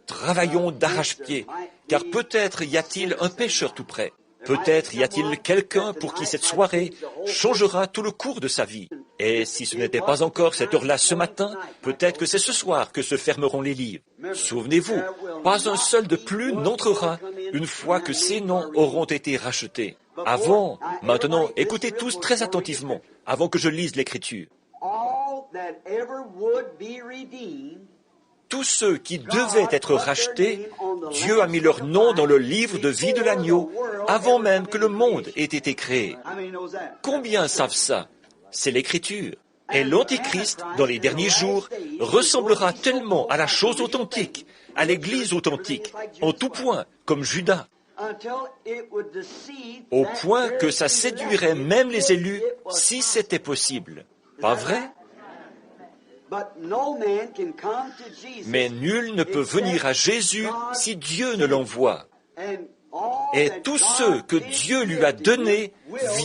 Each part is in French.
Travaillons d'arrache-pied, car peut-être y a-t-il un pécheur tout près. Peut-être y a-t-il quelqu'un pour qui cette soirée changera tout le cours de sa vie. Et si ce n'était pas encore cette heure-là ce matin, peut-être que c'est ce soir que se fermeront les livres. Souvenez-vous, pas un seul de plus n'entrera une fois que ces noms auront été rachetés. Maintenant, écoutez tous très attentivement, avant que je lise l'Écriture. Tous ceux qui devaient être rachetés, Dieu a mis leur nom dans le livre de vie de l'agneau avant même que le monde ait été créé. Combien savent ça? C'est l'Écriture. Et l'Antichrist, dans les derniers jours, ressemblera tellement à la chose authentique, à l'Église authentique, en tout point, comme Judas, au point que ça séduirait même les élus si c'était possible. Pas vrai? Mais nul ne peut venir à Jésus si Dieu ne l'envoie. Et tous ceux que Dieu lui a donnés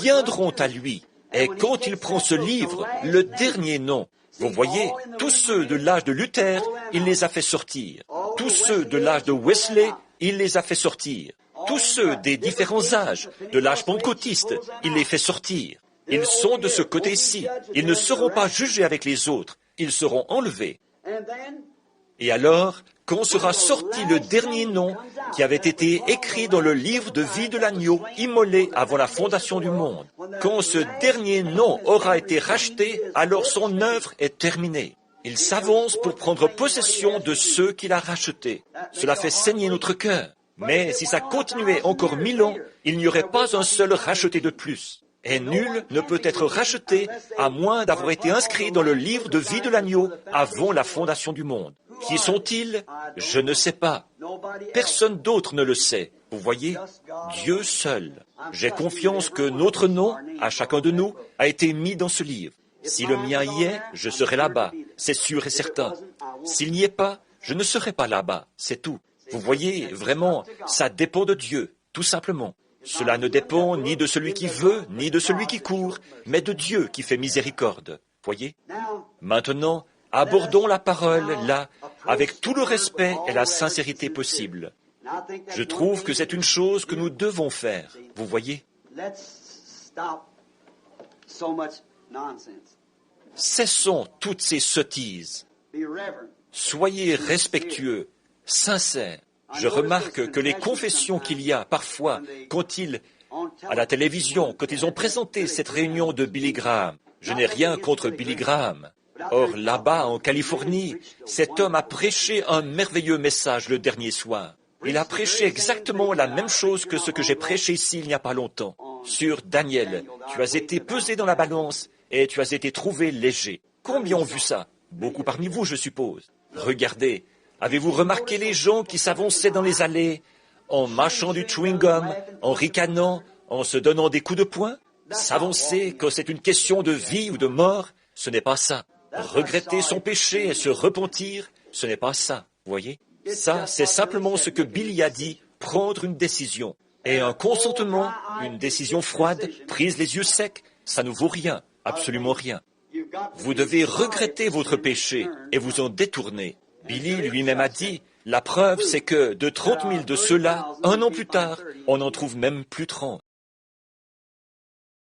viendront à lui. Et quand il prend ce livre, le dernier nom, vous voyez, tous ceux de l'âge de Luther, il les a fait sortir. Tous ceux de l'âge de Wesley, il les a fait sortir. Tous ceux des différents âges, de l'âge pentecôtiste, il les fait sortir. Ils sont de ce côté-ci. Ils ne seront pas jugés avec les autres. Ils seront enlevés. Et alors, quand sera sorti le dernier nom qui avait été écrit dans le livre de vie de l'agneau immolé avant la fondation du monde, quand ce dernier nom aura été racheté, alors son œuvre est terminée. Il s'avance pour prendre possession de ceux qu'il a rachetés. Cela fait saigner notre cœur. Mais si ça continuait encore 1000 ans, il n'y aurait pas un seul racheté de plus. Et nul ne peut être racheté à moins d'avoir été inscrit dans le livre de vie de l'agneau avant la fondation du monde. Qui sont-ils? Je ne sais pas. Personne d'autre ne le sait. Vous voyez? Dieu seul. J'ai confiance que notre nom, à chacun de nous, a été mis dans ce livre. Si le mien y est, je serai là-bas. C'est sûr et certain. S'il n'y est pas, je ne serai pas là-bas. C'est tout. Vous voyez, vraiment, ça dépend de Dieu, tout simplement. Cela ne dépend ni de celui qui veut, ni de celui qui court, mais de Dieu qui fait miséricorde. Voyez? Maintenant, abordons la parole, là, avec tout le respect et la sincérité possible. Je trouve que c'est une chose que nous devons faire. Vous voyez? Cessons toutes ces sottises. Soyez respectueux, sincères. Je remarque que les confessions qu'il y a parfois, à la télévision, quand ils ont présenté cette réunion de Billy Graham, je n'ai rien contre Billy Graham. Or, là-bas, en Californie, cet homme a prêché un merveilleux message le dernier soir. Il a prêché exactement la même chose que ce que j'ai prêché ici il n'y a pas longtemps. Sur Daniel, tu as été pesé dans la balance et tu as été trouvé léger. Combien ont vu ça? Beaucoup parmi vous, je suppose. Regardez. Avez-vous remarqué les gens qui s'avançaient dans les allées, en mâchant du chewing-gum, en ricanant, en se donnant des coups de poing? S'avancer quand c'est une question de vie ou de mort, ce n'est pas ça. Regretter son péché et se repentir, ce n'est pas ça, voyez? Ça, c'est simplement ce que Billy a dit, prendre une décision. Et un consentement, une décision froide, prise les yeux secs, ça ne vaut rien, absolument rien. Vous devez regretter votre péché et vous en détourner. Billy lui-même a dit, la preuve c'est que de 30 000 de ceux-là, un an plus tard, on n'en trouve même plus 30.